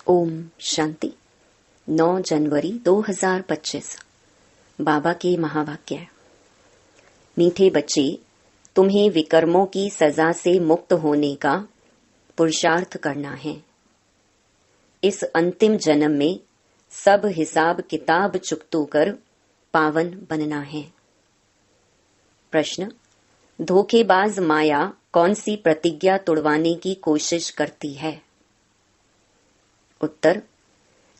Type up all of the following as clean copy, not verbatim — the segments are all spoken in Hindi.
ओम शांति। 9 जनवरी 2025। बाबा के महावाक्य। मीठे बच्चे, तुम्हें विकर्मों की सजा से मुक्त होने का पुरुषार्थ करना है। इस अंतिम जन्म में सब हिसाब किताब चुकतो कर पावन बनना है। प्रश्न: धोखेबाज माया कौन सी प्रतिज्ञा तोड़वाने की कोशिश करती है? उत्तर: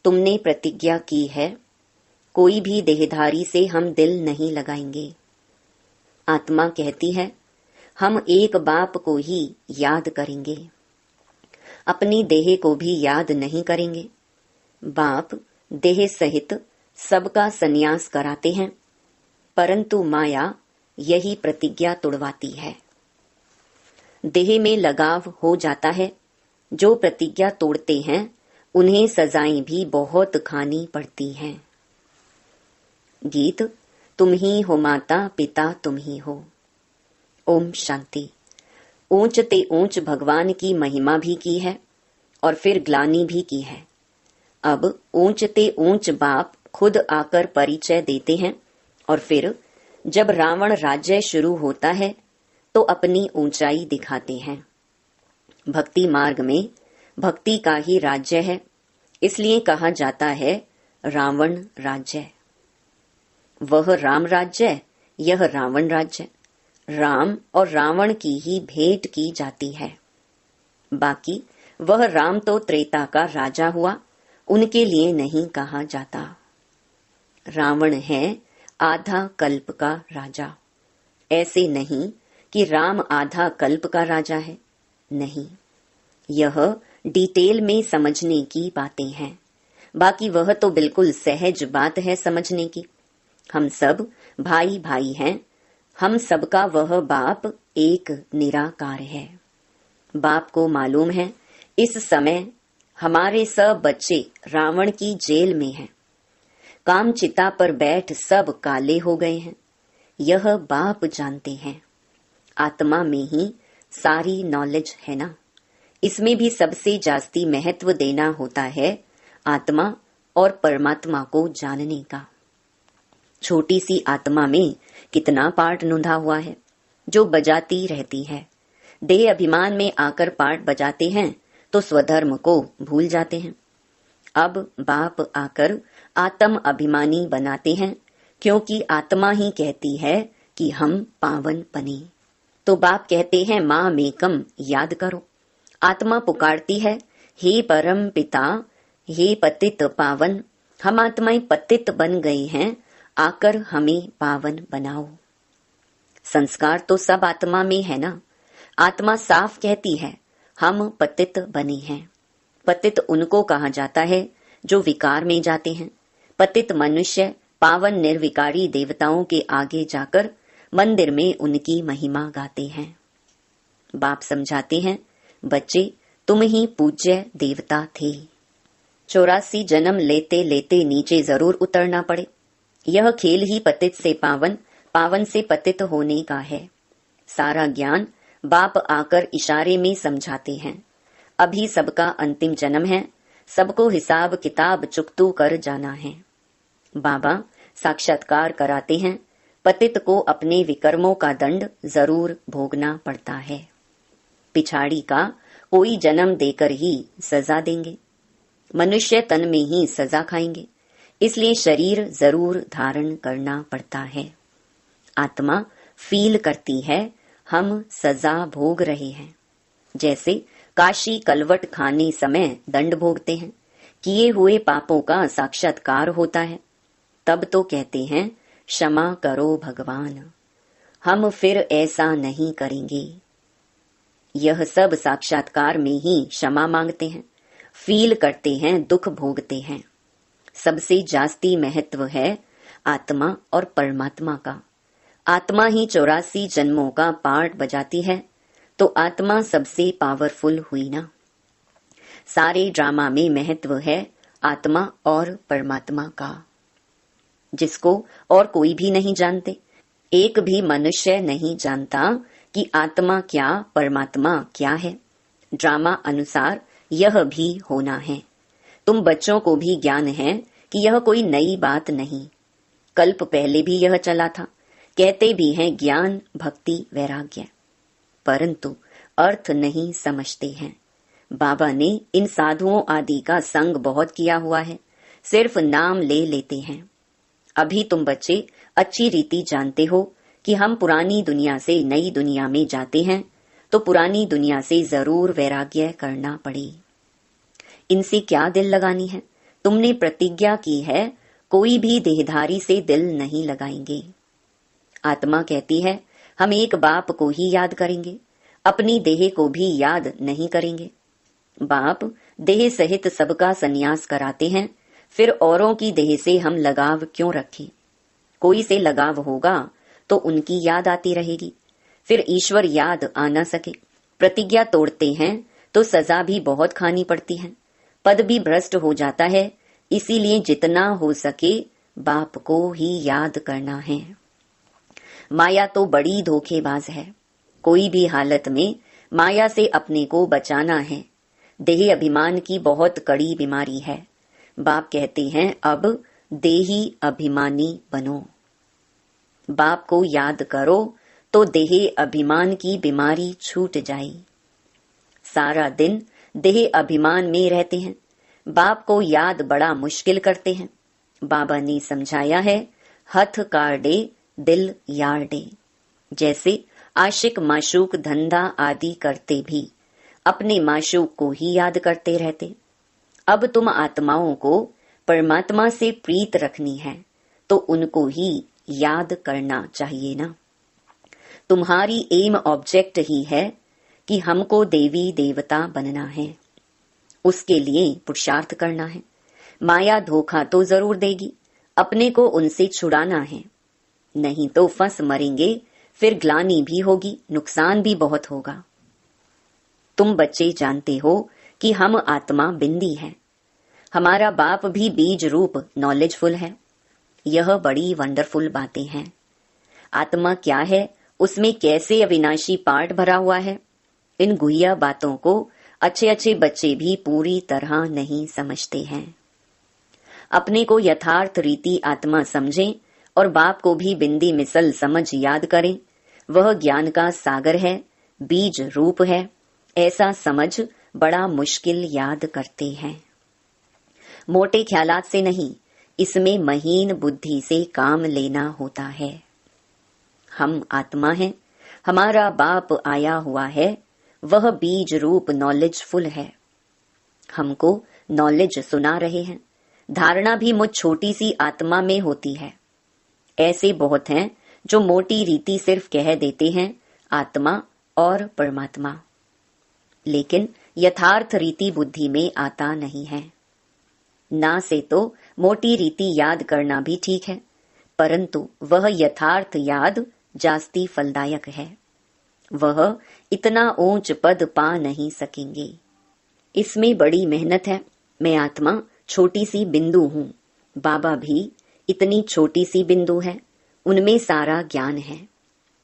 तुमने प्रतिज्ञा की है, कोई भी देहधारी से हम दिल नहीं लगाएंगे। आत्मा कहती है, हम एक बाप को ही याद करेंगे, अपनी देह को भी याद नहीं करेंगे। बाप देह सहित सबका संन्यास कराते हैं, परंतु माया यही प्रतिज्ञा तोड़वाती है। देह में लगाव हो जाता है। जो प्रतिज्ञा तोड़ते हैं उन्हें सजाएं भी बहुत खानी पड़ती हैं। गीत: तुम ही हो माता पिता तुम ही हो। ओम शांति। ऊंच ते ऊंच भगवान की महिमा भी की है और फिर ग्लानि भी की है। अब ऊंच ते ऊंच बाप खुद आकर परिचय देते हैं और फिर जब रावण राज्य शुरू होता है तो अपनी ऊंचाई दिखाते हैं। भक्ति मार्ग में भक्ति का ही राज्य है, इसलिए कहा जाता है रावण राज्य। वह राम राज्य, यह रावण राज्य। राम और रावण की ही भेंट की जाती है। बाकी वह राम तो त्रेता का राजा हुआ, उनके लिए नहीं कहा जाता। रावण है आधा कल्प का राजा। ऐसे नहीं कि राम आधा कल्प का राजा है, नहीं। यह डिटेल में समझने की बातें हैं। बाकी वह तो बिल्कुल सहज बात है समझने की। हम सब भाई भाई हैं। हम सबका वह बाप एक निराकार है। बाप को मालूम है इस समय हमारे सब बच्चे रावण की जेल में हैं। कामचिता पर बैठ सब काले हो गए हैं। यह बाप जानते हैं। आत्मा में ही सारी नॉलेज है ना। इसमें भी सबसे जास्ती महत्व देना होता है आत्मा और परमात्मा को जानने का। छोटी सी आत्मा में कितना पार्ट नूंधा हुआ है जो बजाती रहती है। देह अभिमान में आकर पार्ट बजाते हैं तो स्वधर्म को भूल जाते हैं। अब बाप आकर आत्म अभिमानी बनाते हैं, क्योंकि आत्मा ही कहती है कि हम पावन बने। तो बाप कहते हैं माँ मेकम याद करो। आत्मा पुकारती है, हे परम पिता, हे पतित पावन, हम आत्माएं पतित बन गए हैं, आकर हमें पावन बनाओ। संस्कार तो सब आत्मा में है ना। आत्मा साफ कहती है हम पतित बने हैं। पतित उनको कहा जाता है जो विकार में जाते हैं। पतित मनुष्य पावन निर्विकारी देवताओं के आगे जाकर मंदिर में उनकी महिमा गाते हैं। बाप समझाते हैं, बच्चे तुम ही पूज्य देवता थे। 84 जन्म लेते लेते नीचे जरूर उतरना पड़े। यह खेल ही पतित से पावन, पावन से पतित होने का है। सारा ज्ञान बाप आकर इशारे में समझाते हैं। अभी सबका अंतिम जन्म है, सबको हिसाब किताब चुकतू कर जाना है। बाबा साक्षात्कार कराते हैं, पतित को अपने विकर्मों का दंड जरूर भोगना पड़ता है। पिछाड़ी का कोई जन्म देकर ही सजा देंगे। मनुष्य तन में ही सजा खाएंगे, इसलिए शरीर जरूर धारण करना पड़ता है। आत्मा फील करती है हम सजा भोग रहे हैं। जैसे काशी कलवट खाने समय दंड भोगते हैं, किए हुए पापों का साक्षात्कार होता है। तब तो कहते हैं क्षमा करो भगवान, हम फिर ऐसा नहीं करेंगे। यह सब साक्षात्कार में ही क्षमा मांगते हैं, फील करते हैं, दुख भोगते हैं। सबसे जास्ती महत्व है आत्मा और परमात्मा का। आत्मा ही 84 जन्मों का पार्ट बजाती है, तो आत्मा सबसे पावरफुल हुई ना। सारे ड्रामा में महत्व है आत्मा और परमात्मा का, जिसको और कोई भी नहीं जानते। एक भी मनुष्य नहीं जानता कि आत्मा क्या, परमात्मा क्या है। ड्रामा अनुसार यह भी होना है। तुम बच्चों को भी ज्ञान है कि यह कोई नई बात नहीं, कल्प पहले भी यह चला था। कहते भी हैं ज्ञान, भक्ति, वैराग्य, परंतु अर्थ नहीं समझते हैं। बाबा ने इन साधुओं आदि का संग बहुत किया हुआ है, सिर्फ नाम ले लेते हैं। अभी तुम बच्चे अच्छी रीति जानते हो कि हम पुरानी दुनिया से नई दुनिया में जाते हैं, तो पुरानी दुनिया से जरूर वैराग्य करना पड़े। इनसे क्या दिल लगानी है? तुमने प्रतिज्ञा की है कोई भी देहधारी से दिल नहीं लगाएंगे। आत्मा कहती है हम एक बाप को ही याद करेंगे, अपनी देह को भी याद नहीं करेंगे। बाप देह सहित सबका संन्यास कराते हैं, फिर औरों की देह से हम लगाव क्यों रखें? कोई से लगाव होगा तो उनकी याद आती रहेगी, फिर ईश्वर याद आ न सके। प्रतिज्ञा तोड़ते हैं तो सजा भी बहुत खानी पड़ती है, पद भी भ्रष्ट हो जाता है। इसीलिए जितना हो सके बाप को ही याद करना है। माया तो बड़ी धोखेबाज है, कोई भी हालत में माया से अपने को बचाना है। देह अभिमान की बहुत कड़ी बीमारी है। बाप कहते हैं अब देही अभिमानी बनो। बाप को याद करो तो देह अभिमान की बीमारी छूट जाए। सारा दिन देह अभिमान में रहते हैं, बाप को याद बड़ा मुश्किल करते हैं। बाबा ने समझाया है हथ काटे दिल यार्डे। जैसे आशिक माशूक धंधा आदि करते भी अपने माशूक को ही याद करते रहते। अब तुम आत्माओं को परमात्मा से प्रीत रखनी है तो उनको ही याद करना चाहिए ना। तुम्हारी एम ऑब्जेक्ट ही है कि हमको देवी देवता बनना है, उसके लिए पुरुषार्थ करना है। माया धोखा तो जरूर देगी, अपने को उनसे छुड़ाना है, नहीं तो फंस मरेंगे, फिर ग्लानि भी होगी, नुकसान भी बहुत होगा। तुम बच्चे जानते हो कि हम आत्मा बिंदी है, हमारा बाप भी बीज रूप नॉलेजफुल है। यह बड़ी वंडरफुल बातें हैं। आत्मा क्या है, उसमें कैसे अविनाशी पार्ट भरा हुआ है, इन गुहिया बातों को अच्छे अच्छे बच्चे भी पूरी तरह नहीं समझते हैं। अपने को यथार्थ रीति आत्मा समझें और बाप को भी बिंदी मिसल समझ याद करें। वह ज्ञान का सागर है, बीज रूप है, ऐसा समझ बड़ा मुश्किल याद करते हैं। मोटे ख्यालात से नहीं, इसमें महीन बुद्धि से काम लेना होता है। हम आत्मा हैं, हमारा बाप आया हुआ है, वह बीज रूप नॉलेजफुल है, हमको नॉलेज सुना रहे हैं। धारणा भी मुझ छोटी सी आत्मा में होती है। ऐसे बहुत हैं जो मोटी रीति सिर्फ कह देते हैं आत्मा और परमात्मा, लेकिन यथार्थ रीति बुद्धि में आता नहीं है। ना से तो मोटी रीति याद करना भी ठीक है, परंतु वह यथार्थ याद जास्ती फलदायक है। वह इतना ऊंच पद पा नहीं सकेंगे, इसमें बड़ी मेहनत है। मैं आत्मा छोटी सी बिंदु हूँ, बाबा भी इतनी छोटी सी बिंदु है, उनमें सारा ज्ञान है।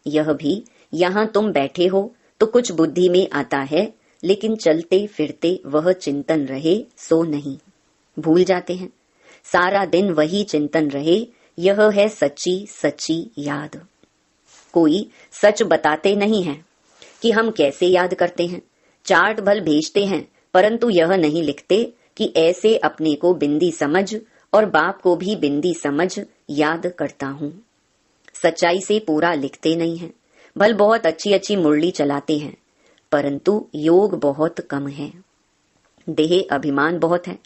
यह भी यहाँ तुम बैठे हो तो कुछ बुद्धि में आता है, लेकिन चलते फिरते वह चिंतन रहे सो नहीं, भूल जाते हैं। सारा दिन वही चिंतन रहे, यह है सच्ची सच्ची याद। कोई सच बताते नहीं है कि हम कैसे याद करते हैं। चार्ट भल भेजते हैं, परंतु यह नहीं लिखते कि ऐसे अपने को बिंदी समझ और बाप को भी बिंदी समझ याद करता हूँ। सच्चाई से पूरा लिखते नहीं हैं, भल बहुत अच्छी अच्छी मुरली चलाते हैं, परंतु योग बहुत कम है, देह अभिमान बहुत है।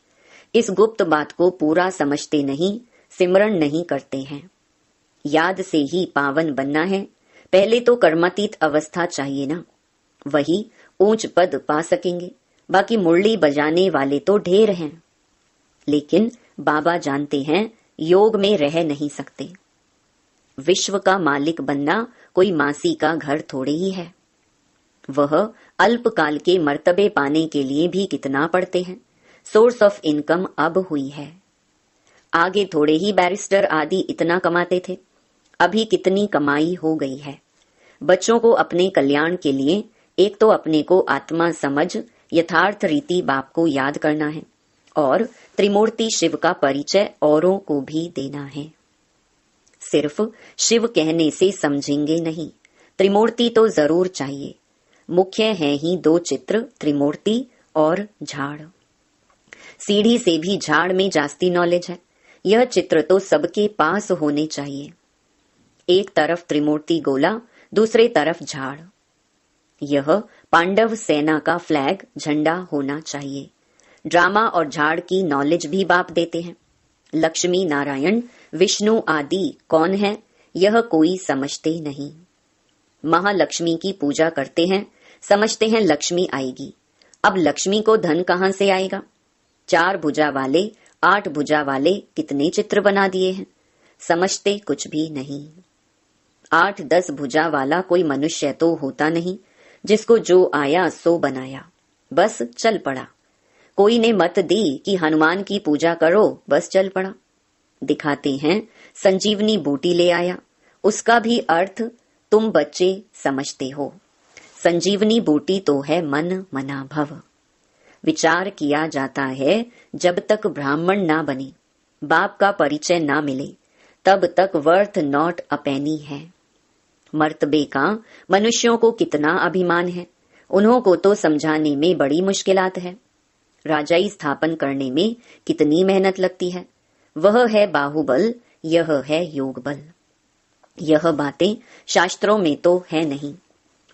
इस गुप्त बात को पूरा समझते नहीं, सिमरण नहीं करते हैं। याद से ही पावन बनना है, पहले तो कर्मातीत अवस्था चाहिए ना, वही ऊंच पद पा सकेंगे। बाकी मुरली बजाने वाले तो ढेर हैं, लेकिन बाबा जानते हैं योग में रह नहीं सकते। विश्व का मालिक बनना कोई मासी का घर थोड़े ही है। वह अल्पकाल के मर्तबे पाने के लिए भी कितना पढ़ते हैं। सोर्स ऑफ इनकम अब हुई है। आगे थोड़े ही बैरिस्टर आदि इतना कमाते थे, अभी कितनी कमाई हो गई है। बच्चों को अपने कल्याण के लिए एक तो अपने को आत्मा समझ यथार्थ रीति बाप को याद करना है, और त्रिमूर्ति शिव का परिचय औरों को भी देना है। सिर्फ शिव कहने से समझेंगे नहीं, त्रिमूर्ति तो जरूर चाहिए। मुख्य है ही दो चित्र, त्रिमूर्ति और झाड़। सीढ़ी से भी झाड़ में जास्ती नॉलेज है। यह चित्र तो सबके पास होने चाहिए। एक तरफ त्रिमूर्ति गोला, दूसरे तरफ झाड़। यह पांडव सेना का फ्लैग झंडा होना चाहिए। ड्रामा और झाड़ की नॉलेज भी बाप देते हैं। लक्ष्मी नारायण विष्णु आदि कौन है, यह कोई समझते नहीं। महालक्ष्मी की पूजा करते हैं, समझते हैं लक्ष्मी आएगी। अब लक्ष्मी को धन कहां से आएगा? 4 भुजा वाले 8 भुजा वाले कितने चित्र बना दिए हैं, समझते कुछ भी नहीं। 8-10 भुजा वाला कोई मनुष्य तो होता नहीं, जिसको जो आया सो बनाया, बस चल पड़ा। कोई ने मत दी कि हनुमान की पूजा करो, बस चल पड़ा। दिखाते हैं संजीवनी बूटी ले आया, उसका भी अर्थ तुम बच्चे समझते हो। संजीवनी बूटी तो है मन मना भव। विचार किया जाता है जब तक ब्राह्मण ना बने, बाप का परिचय ना मिले, तब तक वर्थ नॉट अ पेनी है। मर्तबे का मनुष्यों को कितना अभिमान है, उन्हों को तो समझाने में बड़ी मुश्किलात है। राजाई स्थापन करने में कितनी मेहनत लगती है, वह है बाहुबल, यह है योग बल। यह बातें शास्त्रों में तो है नहीं।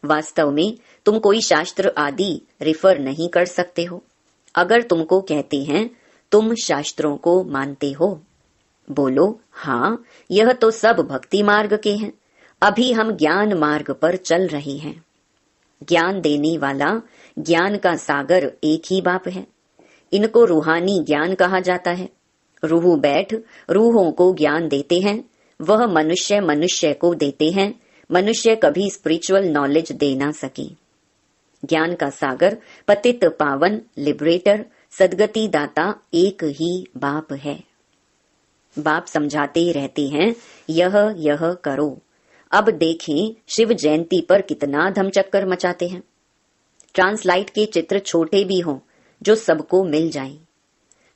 वास्तव में तुम कोई शास्त्र आदि रिफर नहीं कर सकते हो। अगर तुमको कहते हैं तुम शास्त्रों को मानते हो, बोलो हाँ, यह तो सब भक्ति मार्ग के हैं, अभी हम ज्ञान मार्ग पर चल रहे हैं। ज्ञान देने वाला ज्ञान का सागर एक ही बाप है। इनको रूहानी ज्ञान कहा जाता है। रूह बैठ रूहों को ज्ञान देते हैं, वह मनुष्य मनुष्य को देते हैं। मनुष्य कभी स्पिरिचुअल नॉलेज दे ना सके। ज्ञान का सागर पतित पावन लिबरेटर सदगति दाता एक ही बाप है। बाप समझाते रहते हैं यह करो। अब देखें शिव जयंती पर कितना धमचक्कर मचाते हैं। ट्रांसलाइट के चित्र छोटे भी हों जो सबको मिल जाएं।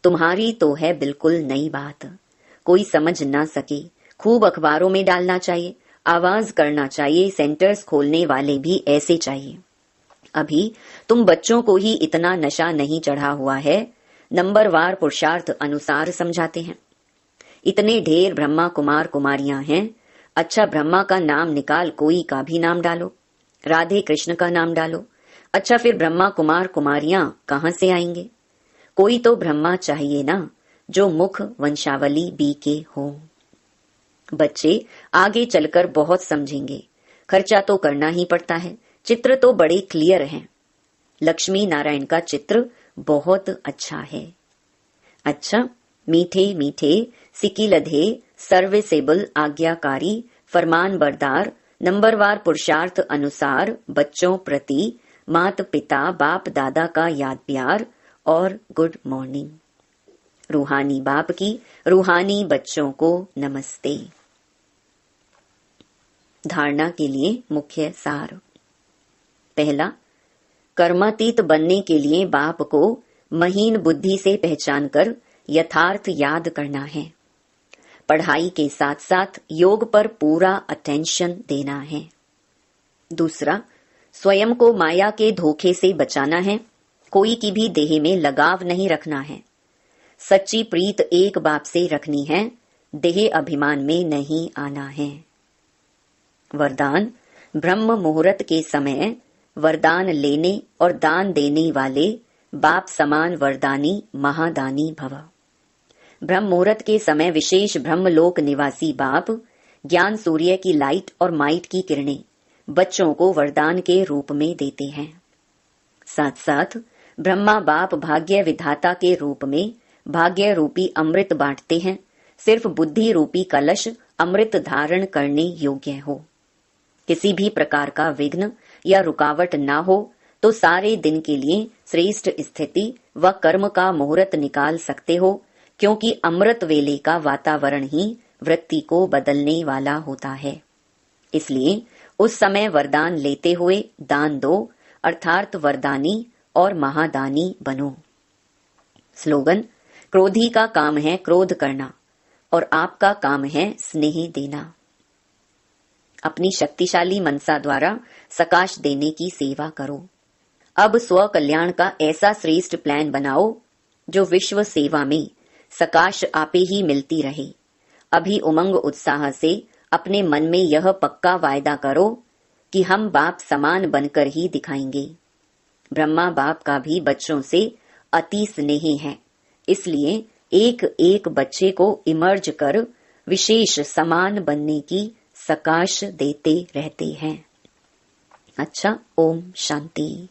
तुम्हारी तो है बिल्कुल नई बात, कोई समझ ना सके, खूब अखबारों में डालना चाहिए, आवाज करना चाहिए। सेंटर्स खोलने वाले भी ऐसे चाहिए। अभी तुम बच्चों को ही इतना नशा नहीं चढ़ा हुआ है, नंबरवार पुरुषार्थ अनुसार समझाते हैं। इतने ढेर ब्रह्मा कुमार कुमारियां हैं, अच्छा ब्रह्मा का नाम निकाल कोई का भी नाम डालो, राधे कृष्ण का नाम डालो। अच्छा फिर ब्रह्मा कुमार कुमारियां कहां से आएंगे? कोई तो ब्रह्मा चाहिए ना, जो मुख वंशावली बी के हो। बच्चे आगे चलकर बहुत समझेंगे, खर्चा तो करना ही पड़ता है। चित्र तो बड़े क्लियर हैं। लक्ष्मी नारायण का चित्र बहुत अच्छा है। अच्छा, मीठे मीठे सिकिलधे सर्विसेबल आज्ञाकारी फरमान बरदार नंबरवार पुरुषार्थ अनुसार बच्चों प्रति माता पिता बाप दादा का याद प्यार और गुड मॉर्निंग। रूहानी बाप की रूहानी बच्चों को नमस्ते। धारणा के लिए मुख्य सार। पहला, कर्मातीत बनने के लिए बाप को महीन बुद्धि से पहचानकर यथार्थ याद करना है। पढ़ाई के साथ साथ योग पर पूरा अटेंशन देना है। दूसरा, स्वयं को माया के धोखे से बचाना है। कोई की भी देह में लगाव नहीं रखना है। सच्ची प्रीत एक बाप से रखनी है, देह अभिमान में नहीं आना है। वरदान, ब्रह्म मुहूर्त के समय वरदान लेने और दान देने वाले बाप समान वरदानी महादानी भव। ब्रह्म मुहूर्त के समय विशेष ब्रह्मलोक निवासी बाप ज्ञान सूर्य की लाइट और माइट की किरणें बच्चों को वरदान के रूप में देते हैं। साथ साथ ब्रह्मा बाप भाग्य विधाता के रूप में भाग्य रूपी अमृत बांटते हैं। सिर्फ बुद्धि रूपी कलश अमृत धारण करने योग्य हो। किसी भी प्रकार का विघ्न या रुकावट ना हो तो सारे दिन के लिए श्रेष्ठ स्थिति व कर्म का मुहूर्त निकाल सकते हो, क्योंकि अमृत वेले का वातावरण ही वृत्ति को बदलने वाला होता है। इसलिए उस समय वरदान लेते हुए दान दो, अर्थात वरदानी और महादानी बनो। स्लोगन, क्रोधी का काम है क्रोध करना और आपका काम है स्नेह देना। अपनी शक्तिशाली मनसा द्वारा सकाश देने की सेवा करो। अब स्व कल्याण का ऐसा श्रेष्ठ प्लान बनाओ जो विश्व सेवा में सकाश आपे ही मिलती रहे। अभी उमंग उत्साह से अपने मन में यह पक्का वायदा करो कि हम बाप समान बनकर ही दिखाएंगे। ब्रह्मा बाप का भी बच्चों से अति स्नेह है, इसलिए एक एक बच्चे को इमर्ज कर विशेष समान बनने की सकाश देते रहते हैं। अच्छा, ओम शांति।